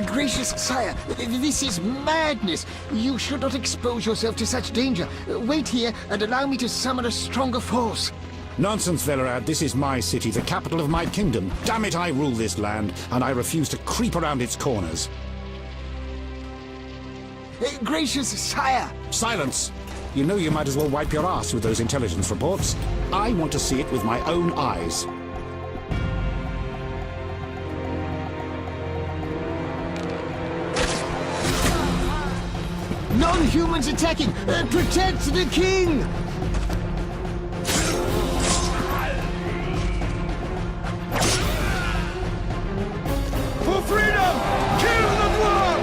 Gracious sire, this is madness. You should not expose yourself to such danger. Wait here and allow me to summon a stronger force. Nonsense, Velerad. This is my city, the capital of my kingdom. Damn it, I rule this land, and I refuse to creep around its corners. Gracious sire! Silence! You know you might as well wipe your ass with those intelligence reports. I want to see it with my own eyes. Non-humans attacking! Protect the king! For freedom! Kill the dwarf!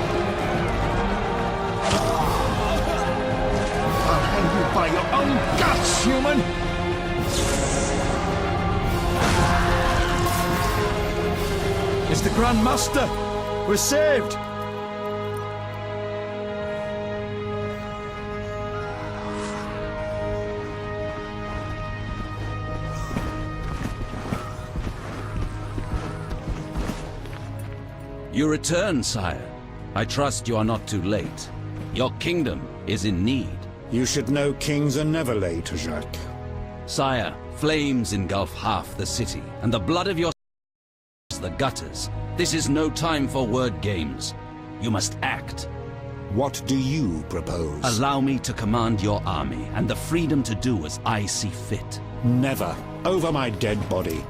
I'll hang you by your own guts, human! It's the Grand Master! We're saved! You return, sire. I trust you are not too late. Your kingdom is in need. You should know kings are never late, Jacques. Sire, flames engulf half the city, and the blood of your is the gutters. This is no time for word games. You must act. What do you propose? Allow me to command your army, and the freedom to do as I see fit. Never. Over my dead body.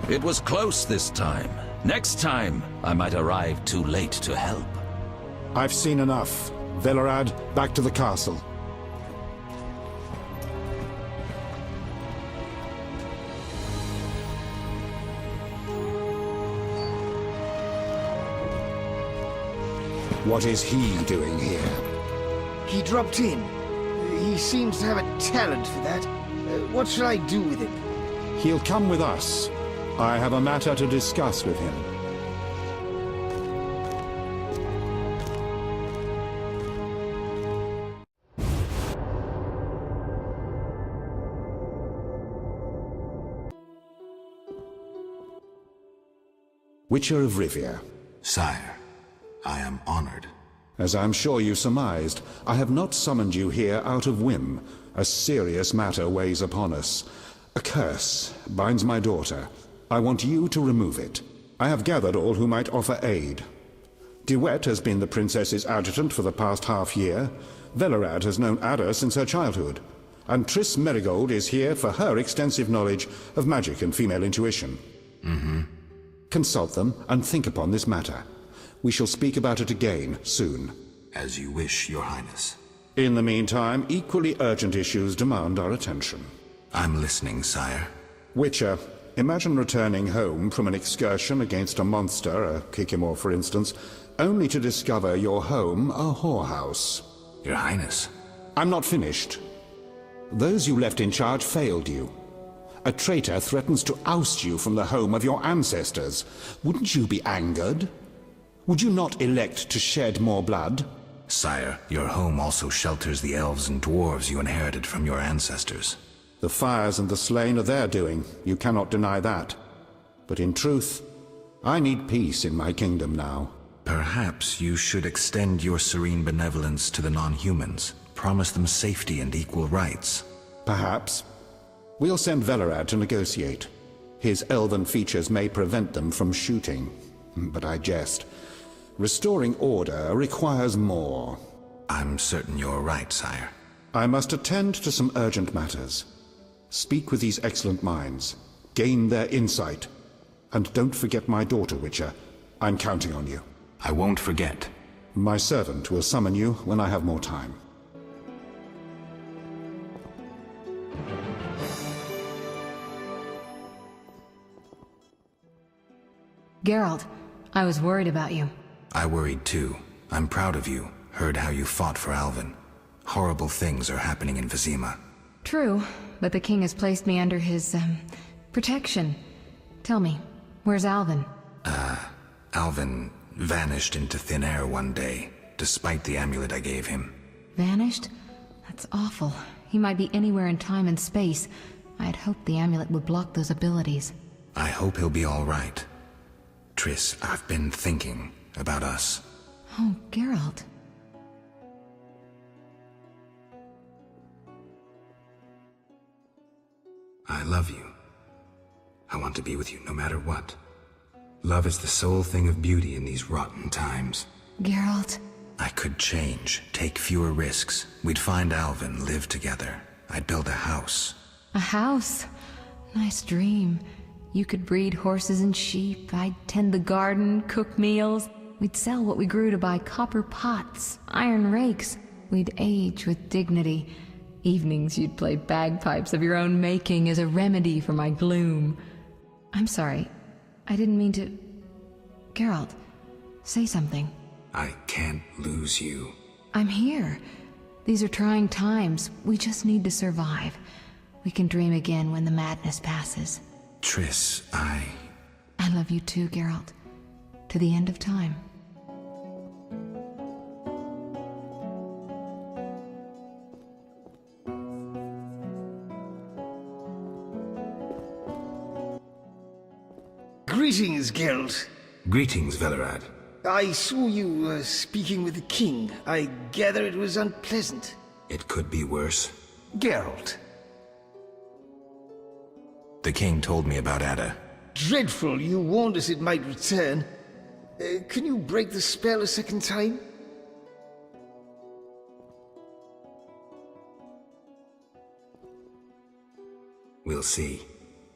It was close this time. Next time, I might arrive too late to help. I've seen enough. Velerad, back to the castle. What is he doing here? He dropped in. He seems to have a talent for that. What shall I do with him? He'll come with us. I have a matter to discuss with him. Witcher of Rivia. Sire, I am honored. As I'm sure you surmised, I have not summoned you here out of whim. A serious matter weighs upon us. A curse binds my daughter. I want you to remove it. I have gathered all who might offer aid. DeWet has been the princess's adjutant for the past half-year. Velerad has known Ada since her childhood. And Triss Merigold is here for her extensive knowledge of magic and female intuition. Consult them and think upon this matter. We shall speak about it again soon. As you wish, Your Highness. In the meantime, equally urgent issues demand our attention. I'm listening, sire. Witcher, imagine returning home from an excursion against a monster, a Kikimor for instance, only to discover your home a whorehouse. Your Highness. I'm not finished. Those you left in charge failed you. A traitor threatens to oust you from the home of your ancestors. Wouldn't you be angered? Would you not elect to shed more blood? Sire, your home also shelters the elves and dwarves you inherited from your ancestors. The fires and the slain are their doing. You cannot deny that. But in truth, I need peace in my kingdom now. Perhaps you should extend your serene benevolence to the non-humans. Promise them safety and equal rights. Perhaps. We'll send Velerad to negotiate. His elven features may prevent them from shooting. But I jest. Restoring order requires more. I'm certain you're right, sire. I must attend to some urgent matters. Speak with these excellent minds. Gain their insight. And don't forget my daughter, Witcher. I'm counting on you. I won't forget. My servant will summon you when I have more time. Geralt, I was worried about you. I worried too. I'm proud of you. Heard how you fought for Alvin. Horrible things are happening in Vizima. True, but the king has placed me under his, protection. Tell me, where's Alvin? Alvin vanished into thin air one day, despite the amulet I gave him. Vanished? That's awful. He might be anywhere in time and space. I had hoped the amulet would block those abilities. I hope he'll be all right. Triss, I've been thinking. about us. Oh, Geralt. I love you. I want to be with you no matter what. Love is the sole thing of beauty in these rotten times. Geralt. I could change, take fewer risks. We'd find Alvin, live together. I'd build a house. A house? Nice dream. You could breed horses and sheep. I'd tend the garden, cook meals. We'd sell what we grew to buy copper pots, iron rakes. We'd age with dignity. Evenings you'd play bagpipes of your own making as a remedy for my gloom. I'm sorry. I didn't mean to... Geralt, say something. I can't lose you. I'm here. These are trying times. We just need to survive. We can dream again when the madness passes. Triss, I love you too, Geralt. To the end of time. Greetings, Geralt. Greetings, Velerad. I saw you speaking with the king. I gather it was unpleasant. It could be worse. Geralt. The king told me about Ada. Dreadful. You warned us it might return. Can you break the spell a second time? We'll see.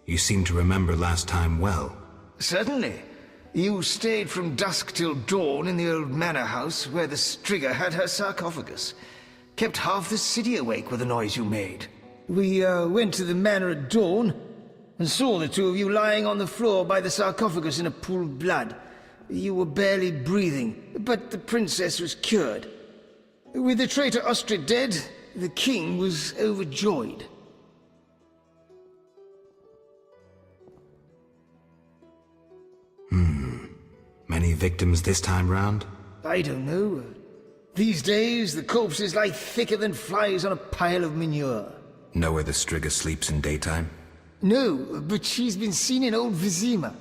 You seem to remember last time well. Certainly. You stayed from dusk till dawn in the old manor house where the Strigga had her sarcophagus. Kept half the city awake with the noise you made. We went to the manor at dawn and saw the two of you lying on the floor by the sarcophagus in a pool of blood. You were barely breathing, but the princess was cured. With the traitor Ostrid dead, the king was overjoyed. Many victims this time round? I don't know. These days, the corpses lie thicker than flies on a pile of manure. Know where the Strigga sleeps in daytime? No, but she's been seen in Old Vizima.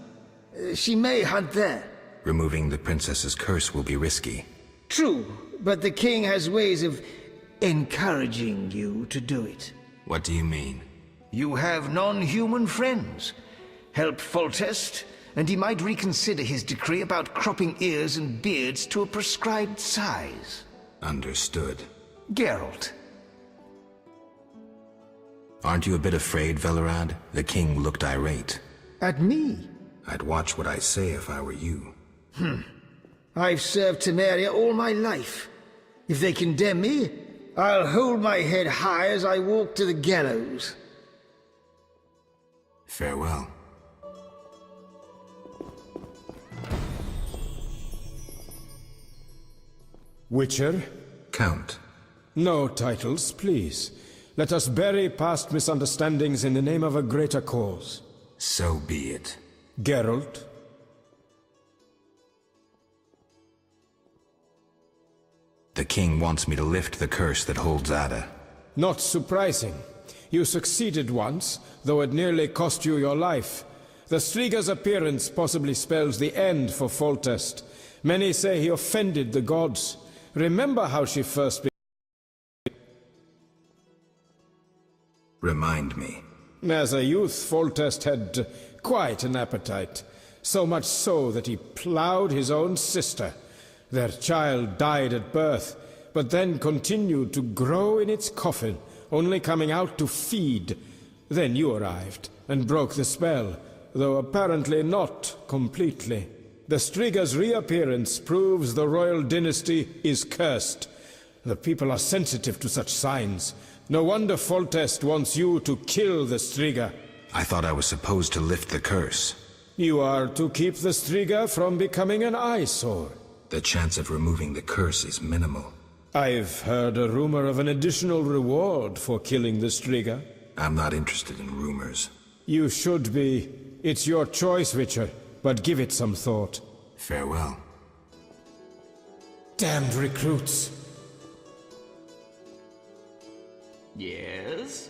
She may hunt there. Removing the princess's curse will be risky. True, but the king has ways of encouraging you to do it. What do you mean? You have non-human friends. Help Foltest, and he might reconsider his decree about cropping ears and beards to a prescribed size. Understood. Geralt. Aren't you a bit afraid, Velerad? The king looked irate. At me? I'd watch what I say if I were you. I've served Temeria all my life. If they condemn me, I'll hold my head high as I walk to the gallows. Farewell. Witcher? Count. No titles, please. Let us bury past misunderstandings in the name of a greater cause. So be it. Geralt? The king wants me to lift the curse that holds Ada. Not surprising. You succeeded once, though it nearly cost you your life. The Striga's appearance possibly spells the end for Foltest. Many say he offended the gods. Remember how she first began? Remind me. As a youth, Foltest had quite an appetite. So much so that he ploughed his own sister. Their child died at birth, but then continued to grow in its coffin, only coming out to feed. Then you arrived, and broke the spell, though apparently not completely. The Striga's reappearance proves the royal dynasty is cursed. The people are sensitive to such signs. No wonder Foltest wants you to kill the Striga. I thought I was supposed to lift the curse. You are to keep the Striga from becoming an eyesore. The chance of removing the curse is minimal. I've heard a rumor of an additional reward for killing the Striga. I'm not interested in rumors. You should be. It's your choice, Witcher, but give it some thought. Farewell. Damned recruits. Yes?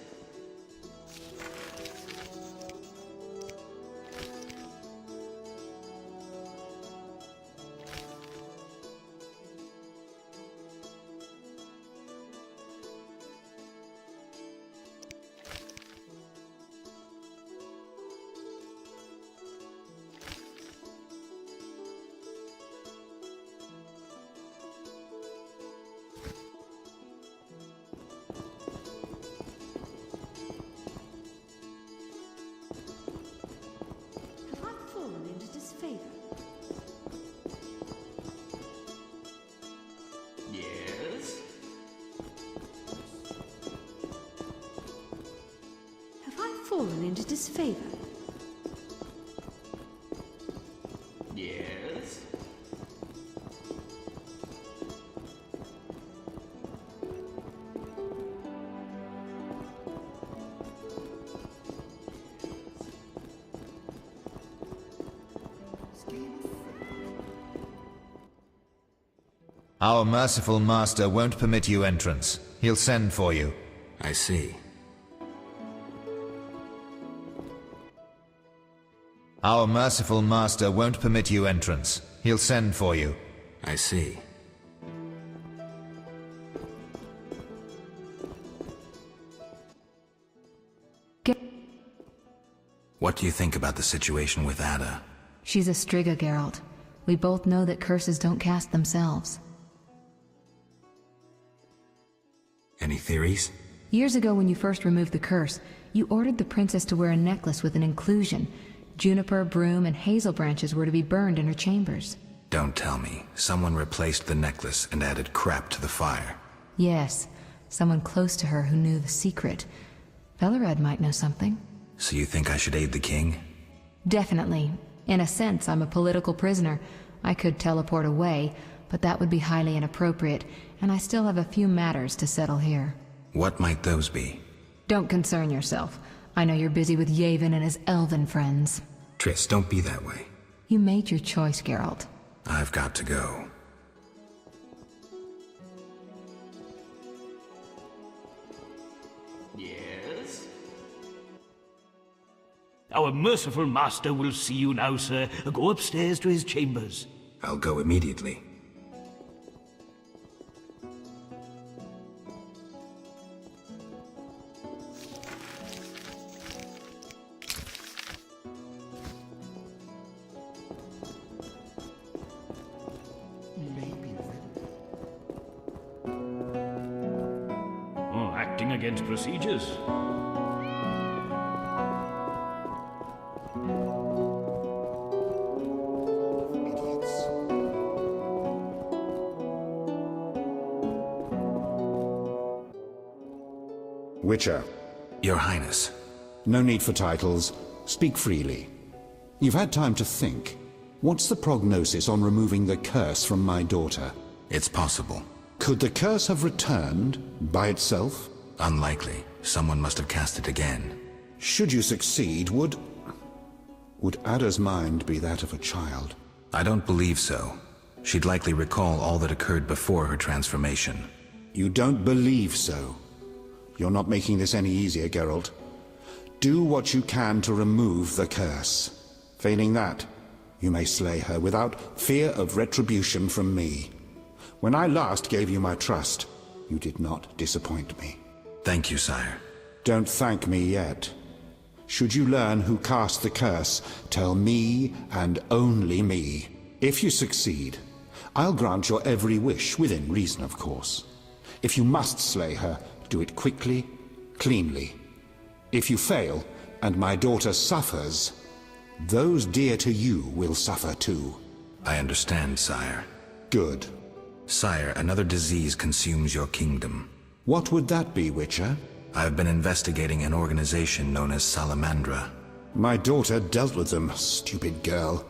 to disfavor. Yes? Our merciful master won't permit you entrance. He'll send for you. I see. Our merciful master won't permit you entrance. He'll send for you. I see. What do you think about the situation with Ada? She's a Strigga, Geralt. We both know that curses don't cast themselves. Any theories? Years ago when you first removed the curse, you ordered the princess to wear a necklace with an inclusion. Juniper, broom, and hazel branches were to be burned in her chambers. Don't tell me. Someone replaced the necklace and added crap to the fire. Yes, someone close to her who knew the secret. Velerad might know something. So you think I should aid the king? Definitely. In a sense, I'm a political prisoner. I could teleport away, but that would be highly inappropriate, and I still have a few matters to settle here. What might those be? Don't concern yourself. I know you're busy with Yavin and his elven friends. Triss, don't be that way. You made your choice, Geralt. I've got to go. Yes? Our merciful master will see you now, sir. Go upstairs to his chambers. I'll go immediately. Oh, acting against procedures. Witcher. Your Highness. No need for titles. Speak freely. You've had time to think. What's the prognosis on removing the curse from my daughter? It's possible. Could the curse have returned by itself? Unlikely. Someone must have cast it again. Should you succeed, would Ada's mind be that of a child? I don't believe so. She'd likely recall all that occurred before her transformation. You don't believe so? You're not making this any easier, Geralt. Do what you can to remove the curse. Failing that, you may slay her without fear of retribution from me. When I last gave you my trust, you did not disappoint me. Thank you, sire. Don't thank me yet. Should you learn who cast the curse, tell me and only me. If you succeed, I'll grant your every wish, within reason, of course. If you must slay her, do it quickly, cleanly. If you fail, and my daughter suffers, those dear to you will suffer too. I understand, sire. Good. Sire, another disease consumes your kingdom. What would that be, Witcher? I've been investigating an organization known as Salamandra. My daughter dealt with them, stupid girl.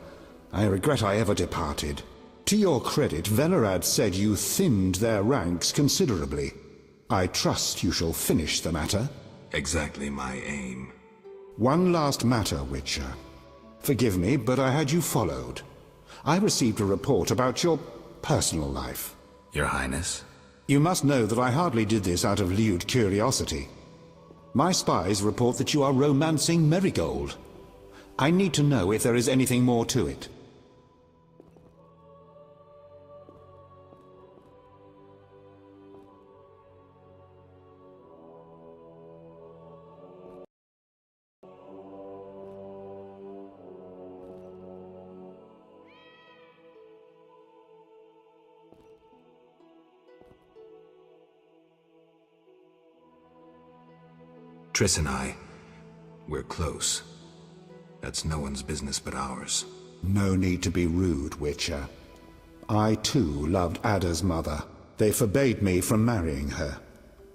I regret I ever departed. To your credit, Velerad said you thinned their ranks considerably. I trust you shall finish the matter. Exactly my aim. One last matter, Witcher. Forgive me, but I had you followed. I received a report about your personal life. Your Highness? You must know that I hardly did this out of lewd curiosity. My spies report that you are romancing Marigold. I need to know if there is anything more to it. Triss and I, we're close. That's no one's business but ours. No need to be rude, Witcher. I too loved Ada's mother. They forbade me from marrying her.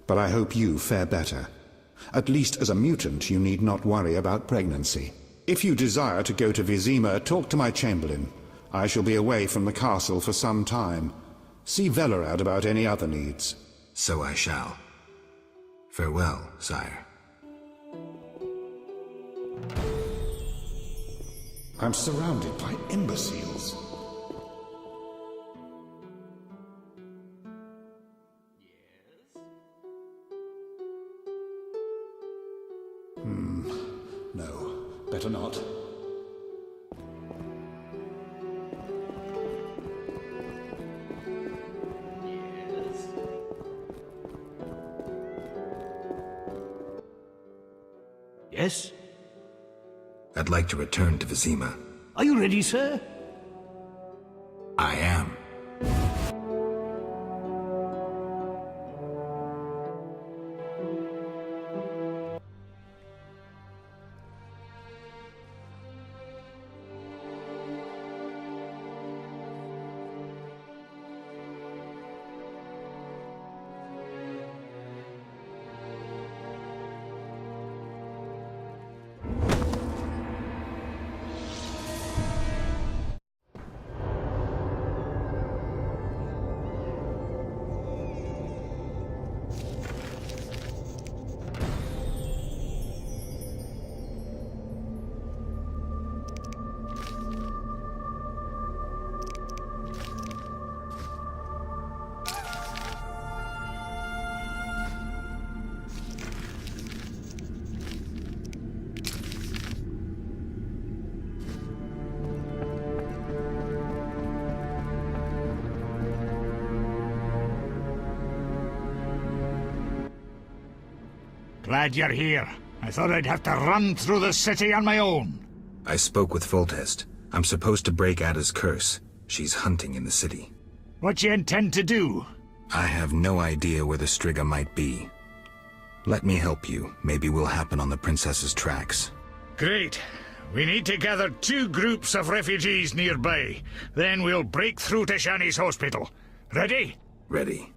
But I hope you fare better. At least as a mutant, you need not worry about pregnancy. If you desire to go to Vizima, talk to my chamberlain. I shall be away from the castle for some time. See Velerad about any other needs. So I shall. Farewell, sire. I'm surrounded by imbeciles. No, better not. Yes? I'd like to return to Vizima. Are you ready, sir? I am. Glad you're here. I thought I'd have to run through the city on my own. I spoke with Foltest. I'm supposed to break Ada's curse. She's hunting in the city. What you intend to do? I have no idea where the Strigga might be. Let me help you. Maybe we'll happen on the princess's tracks. Great. We need to gather 2 groups of refugees nearby. Then we'll break through to Shani's hospital. Ready? Ready.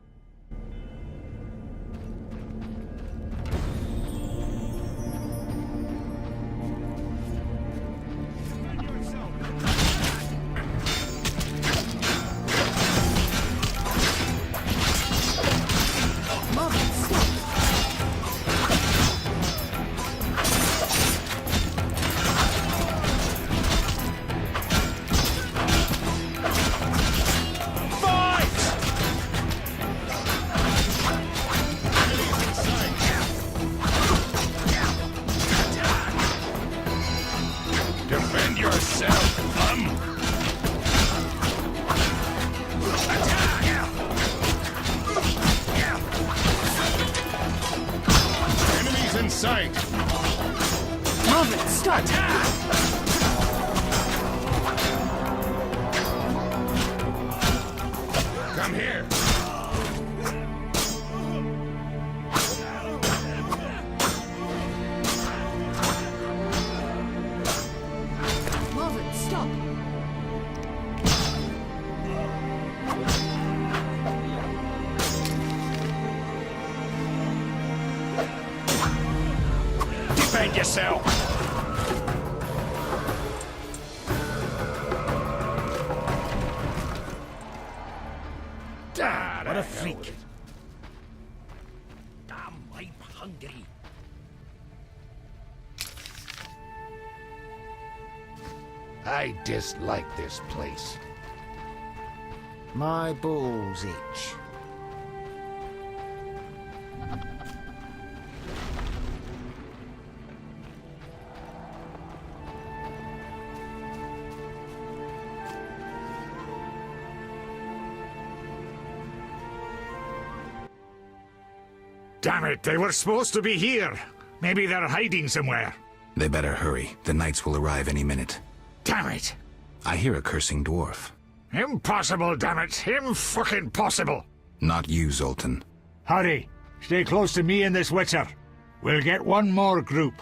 Defend yourself, Enemies in sight! Move it! Start! Come here! Move it! Stop! Defend yourself! What a freak. Damn, I'm hungry. I dislike this place. My balls itch. Damn it, they were supposed to be here. Maybe they're hiding somewhere. They better hurry. The knights will arrive any minute. Damn it. I hear a cursing dwarf. Impossible, damn it. Fucking possible. Not you, Zoltan. Hurry. Stay close to me and this Witcher. We'll get one more group.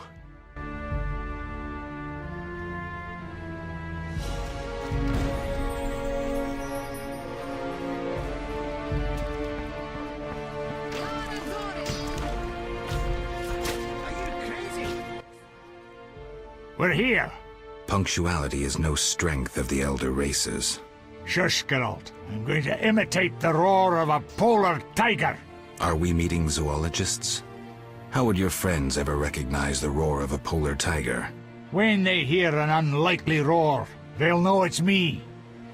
We're here. Punctuality is no strength of the elder races. Shush, Geralt. I'm going to imitate the roar of a polar tiger. Are we meeting zoologists? How would your friends ever recognize the roar of a polar tiger? When they hear an unlikely roar, they'll know it's me.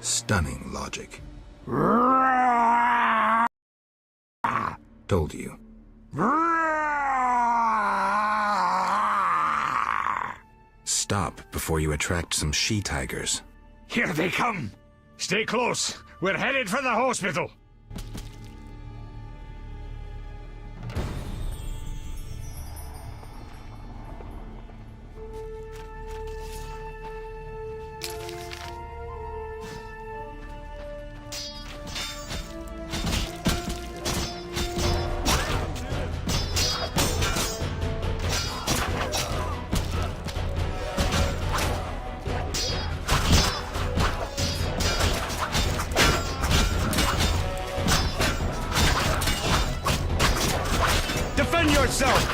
Stunning logic. Told you. Stop before you attract some she-tigers. Here they come. Stay close. We're headed for the hospital. Defend yourself!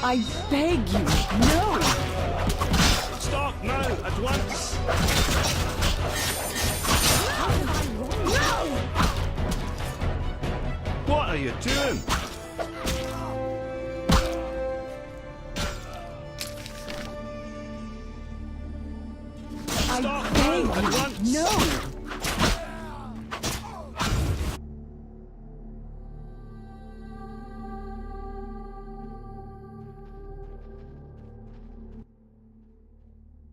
I beg you, no! Stop now, at once! No! What are you doing? I beg you, no!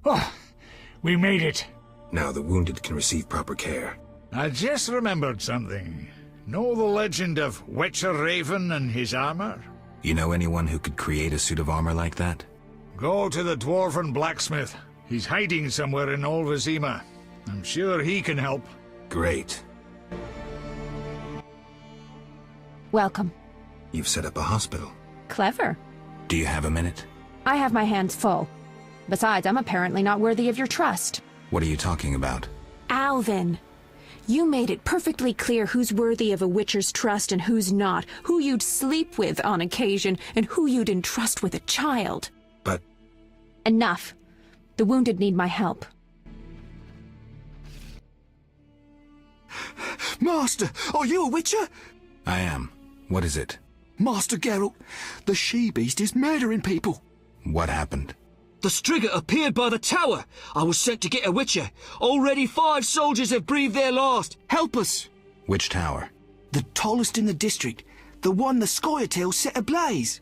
Oh, we made it. Now the wounded can receive proper care. I just remembered something. Know the legend of Wicho1 and his armor? You know anyone who could create a suit of armor like that? Go to the dwarven blacksmith. He's hiding somewhere in Olvazima. I'm sure he can help. Great. Welcome. You've set up a hospital. Clever. Do you have a minute? I have my hands full. Besides, I'm apparently not worthy of your trust. What are you talking about? Alvin, you made it perfectly clear who's worthy of a Witcher's trust and who's not, who you'd sleep with on occasion, and who you'd entrust with a child. But... Enough. The wounded need my help. Master, are you a Witcher? I am. What is it? Master Geralt, the she-beast is murdering people. What happened? The Strigger appeared by the tower. I was sent to get a Witcher. Already 5 soldiers have breathed their last. Help us. Which tower? The tallest in the district. The one the Scoia'tael set ablaze.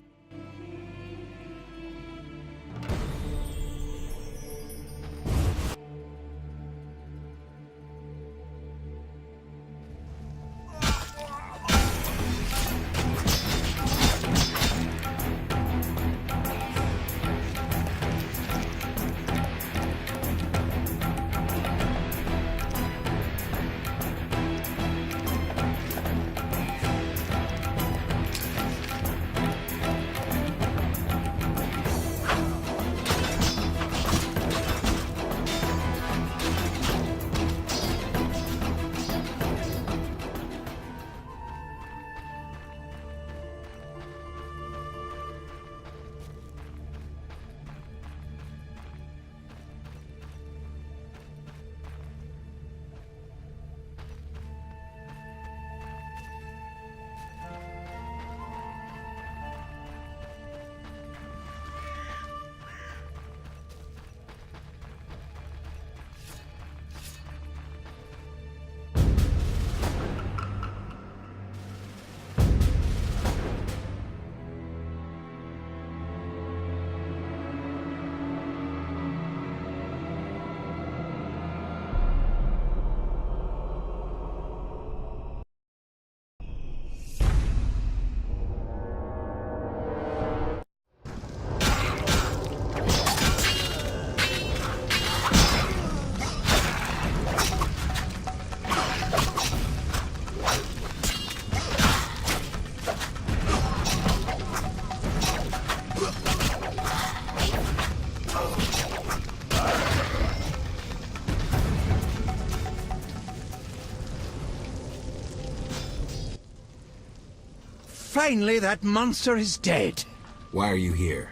finally that monster is dead. Why are you here?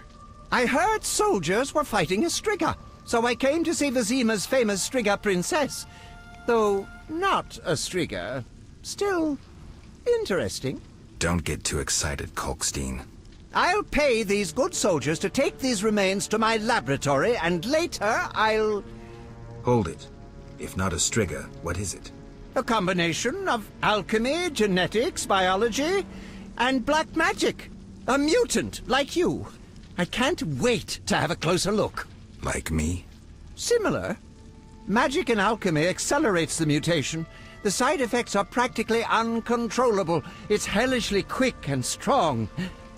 I heard soldiers were fighting a Striga, so I came to see Vizima's famous Striga princess. Though not a Striga, still interesting. Don't get too excited, Kalkstein. I'll pay these good soldiers to take these remains to my laboratory, and later I'll... Hold it. If not a Striga, what is it? A combination of alchemy, genetics, biology, and black magic. A mutant, like you. I can't wait to have a closer look. Like me? Similar. Magic and alchemy accelerates the mutation. The side effects are practically uncontrollable. It's hellishly quick and strong.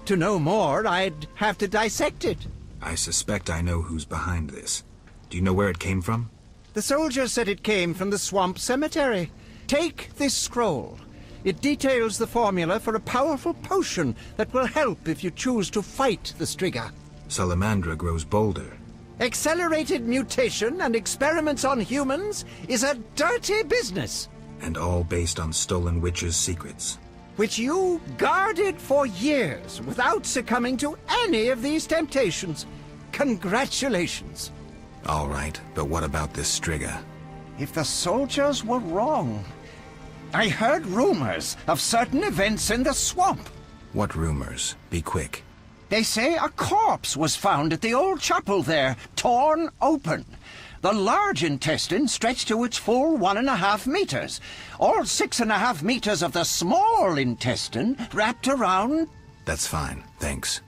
To know more, I'd have to dissect it. I suspect I know who's behind this. Do you know where it came from? The soldier said it came from the swamp cemetery. Take this scroll. It details the formula for a powerful potion that will help if you choose to fight the Striga. Salamandra grows bolder. Accelerated mutation and experiments on humans is a dirty business. And all based on stolen witches' secrets. Which you guarded for years without succumbing to any of these temptations. Congratulations. All right, but what about this Striga? If the soldiers were wrong... I heard rumors of certain events in the swamp. What rumors? Be quick. They say a corpse was found at the old chapel there, torn open. The large intestine stretched to its full 1.5 meters. All 6.5 meters of the small intestine wrapped around... That's fine, thanks.